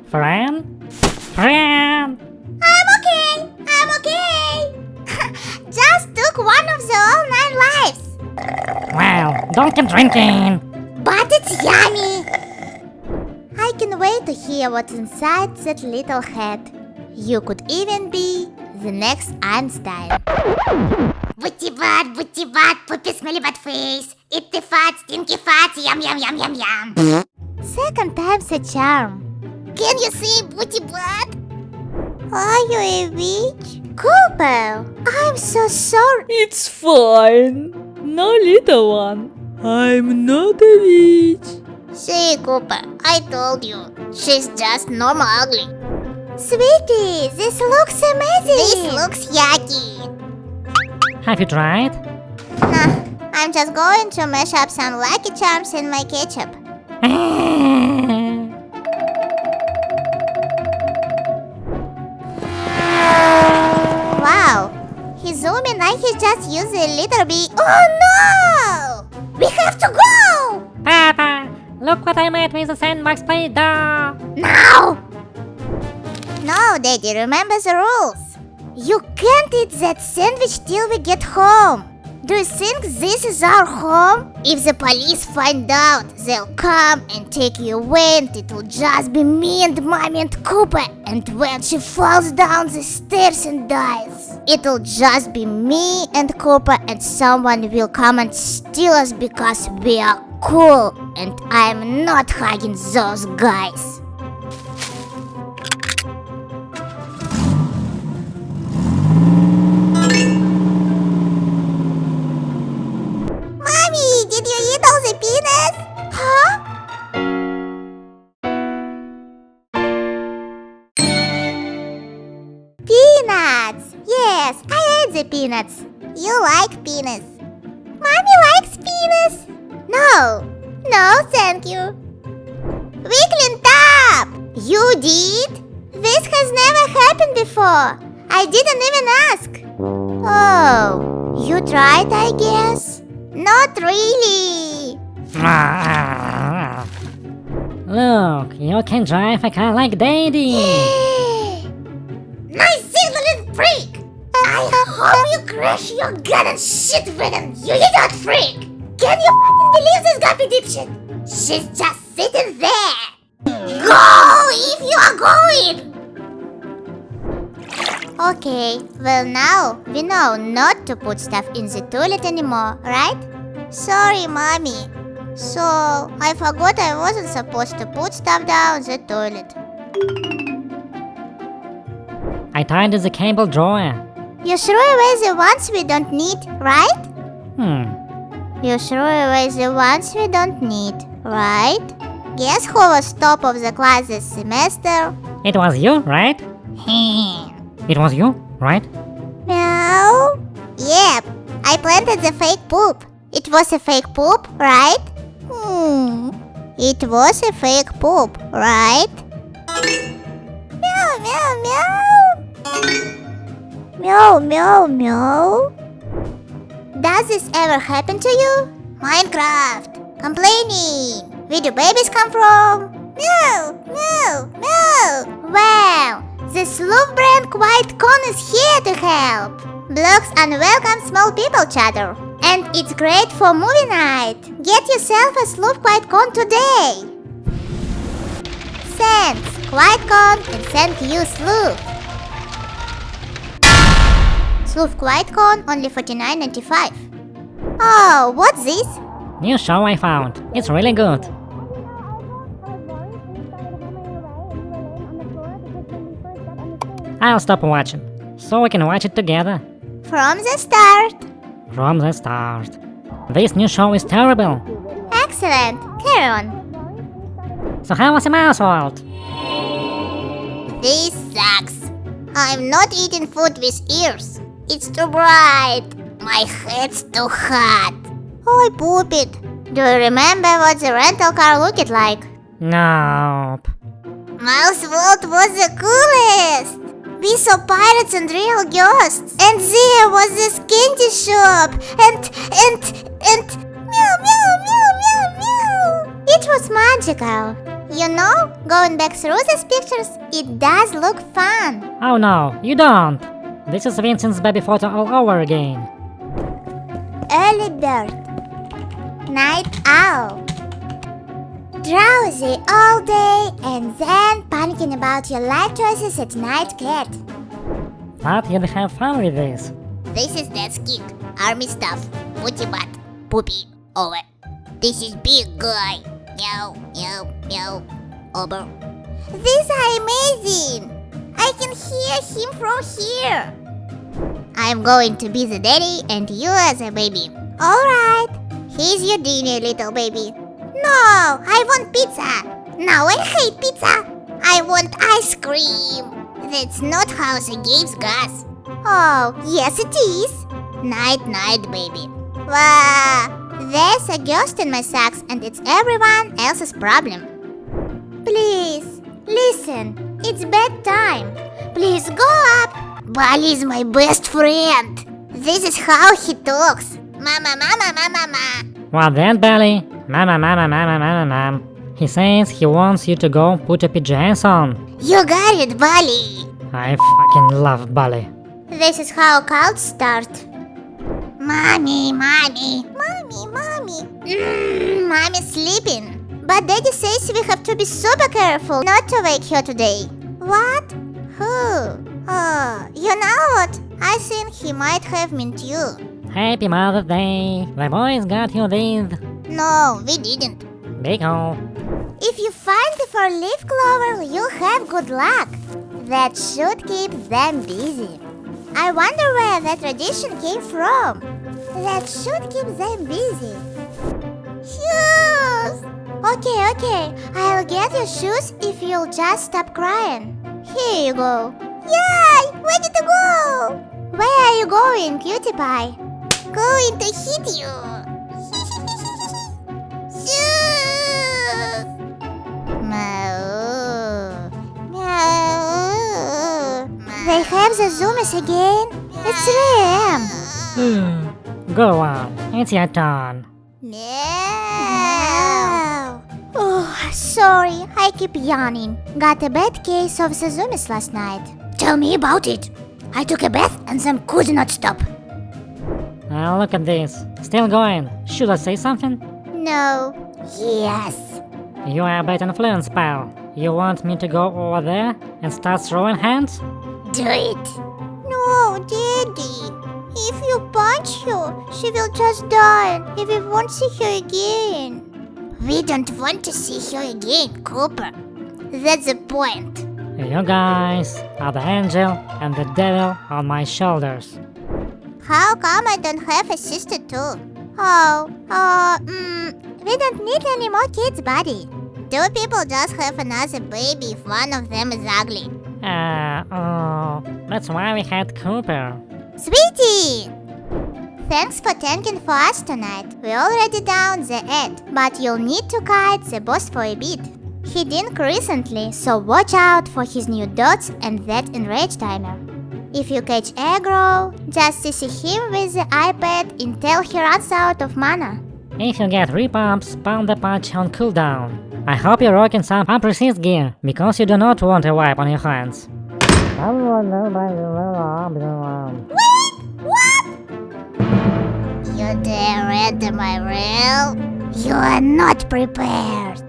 Friend? Friend? I'm okay. Just took one of the all 9 lives. Well, don't keep drinking. But it's yummy. I can wait to hear what's inside that little head. You could even be the next Einstein. Booty butt, poopy smelly butt face. Eat the fat, stinky fat, yum yum yum yum yum. Second time's a charm. Can you see booty butt? Are you a witch? Cooper, I'm so sorry. It's fine. No, little one. I'm not a witch. See, Cooper, I told you. She's just normal ugly. Sweetie, this looks amazing. This looks yucky. Have you tried? Nah, I'm just going to mash up some Lucky Charms in my ketchup. Wow, he's zooming like he just used a little bit. Oh no! We have to go! Papa, look what I made with the sandbox play dough. Now! No, Daddy, remember the rules. You can't eat that sandwich till we get home. Do you think this is our home? If the police find out, they'll come and take you away and it'll just be me and Mommy and Cooper. And when she falls down the stairs and dies, it'll just be me and Cooper and someone will come and steal us because we are cool. And I'm not hugging those guys. Did you eat all the peanuts? Huh? Peanuts! Yes, I ate the peanuts. You like peanuts. Mommy likes peanuts. No, thank you. We cleaned up. You did? This has never happened before. I didn't even ask. Oh, you tried, I guess? Not really. Look, you can drive a car like Daddy. Nice signaling freak! I hope you crash your gun and shit wagon, you idiot freak! Can you fucking believe this guppy dipshit? She's just sitting there. Go if you are going! Okay, well now we know not to put stuff in the toilet anymore, right? Sorry, Mommy. So, I forgot I wasn't supposed to put stuff down the toilet. I tied the cable drawer. You threw away the ones we don't need, right? You threw away the ones we don't need, right? Guess who was top of the class this semester? It was you, right? It was you, right? Meow. Yep, I planted the fake poop. It was a fake poop, right? It was a fake poop, right? Meow, meow, meow. Meow, meow, meow. Does this ever happen to you? Minecraft. Complaining. Where do babies come from? Meow, meow, meow. Wow, the Sloof brand Quiet Cone is here to help. Blocks unwelcome small people chatter. And it's great for movie night. Get yourself a Sloof Quiet Cone today. Thanks, Quiet Cone, and thank you, Sloof. Sloof Quiet Cone, only $49.95. Oh, what's this? New show I found. It's really good. I'll stop watching, so we can watch it together. From the start. From the start. This new show is terrible. Excellent. Carry on. So how was the mouse world? This sucks. I'm not eating food with ears. It's too bright. My head's too hot. Oh, I poop it. Do you remember what the rental car looked like? Nope. Mouse World was the coolest. We saw pirates and real ghosts. And there was this candy shop. And meow, meow, meow, meow, meow. It was magical. You know, going back through these pictures, it does look fun. Oh no, you don't. This is Vincent's baby photo all over again. Early bird. Night owl. Drowsy all day and then panicking about your life choices at night, cat. But you'd have fun with this. This is Dad's kid. Army stuff. Putty butt. Poopy. Over. This is big guy. Meow, meow, meow. Over. These are amazing. I can hear him from here. I'm going to be the daddy and you as a baby. Alright. Here's your dinner, little baby. No, I want pizza. No, I hate pizza. I want ice cream. That's not how the games goes. Oh, yes it is. Night, night, baby. Wow, there's a ghost in my socks and it's everyone else's problem. Please, listen. It's bedtime. Please go up. Bali is my best friend. This is how he talks. Mama, mama, mama, mama. What then, Belly? Mama. He says he wants you to go put your PJs on. You got it, Bali. I fucking love Belly. This is how cults start. Mommy, mommy. Mommy, mommy. Mommy's sleeping. But Daddy says we have to be super careful not to wake her today. What? Who? Oh, you know what? I think he might have meant you. Happy Mother's Day. The boys got you this. No, we didn't. Big hole. If you find the four-leaf clover, you'll have good luck. That should keep them busy. I wonder where that tradition came from. That should keep them busy. Shoes! Okay, I'll get your shoes if you'll just stop crying. Here you go. Yay! Where did you go? Where are you going, cutie pie? Going to hit you. Shoes! Meow. Meow. They have the zoomies again. It's 3 a.m. Go on. It's your turn. Meow. Oh, sorry. I keep yawning. Got a bad case of the zoomies last night. Tell me about it. I took a bath and them could not stop. Look at this. Still going. Should I say something? No. Yes. You are a bad influence, pal. You want me to go over there and start throwing hands? Do it. No, Daddy. If you punch her, she will just die and we won't see her again. We don't want to see her again, Cooper. That's the point. You guys are the angel and the devil on my shoulders. How come I don't have a sister too? We don't need any more kids, buddy. 2 people just have another baby if one of them is ugly. That's why we had Cooper. Sweetie! Thanks for tanking for us tonight. We're already down the end, but you'll need to guide the boss for a bit. He didn't recently, so watch out for his new dots and that enrage timer. If you catch aggro, just CC him with the iPad until he runs out of mana. If you get repumps, pound the patch on cooldown. I hope you're rocking some pump resist gear, because you do not want a wipe on your hands. What? You dare enter my rail? You are not prepared.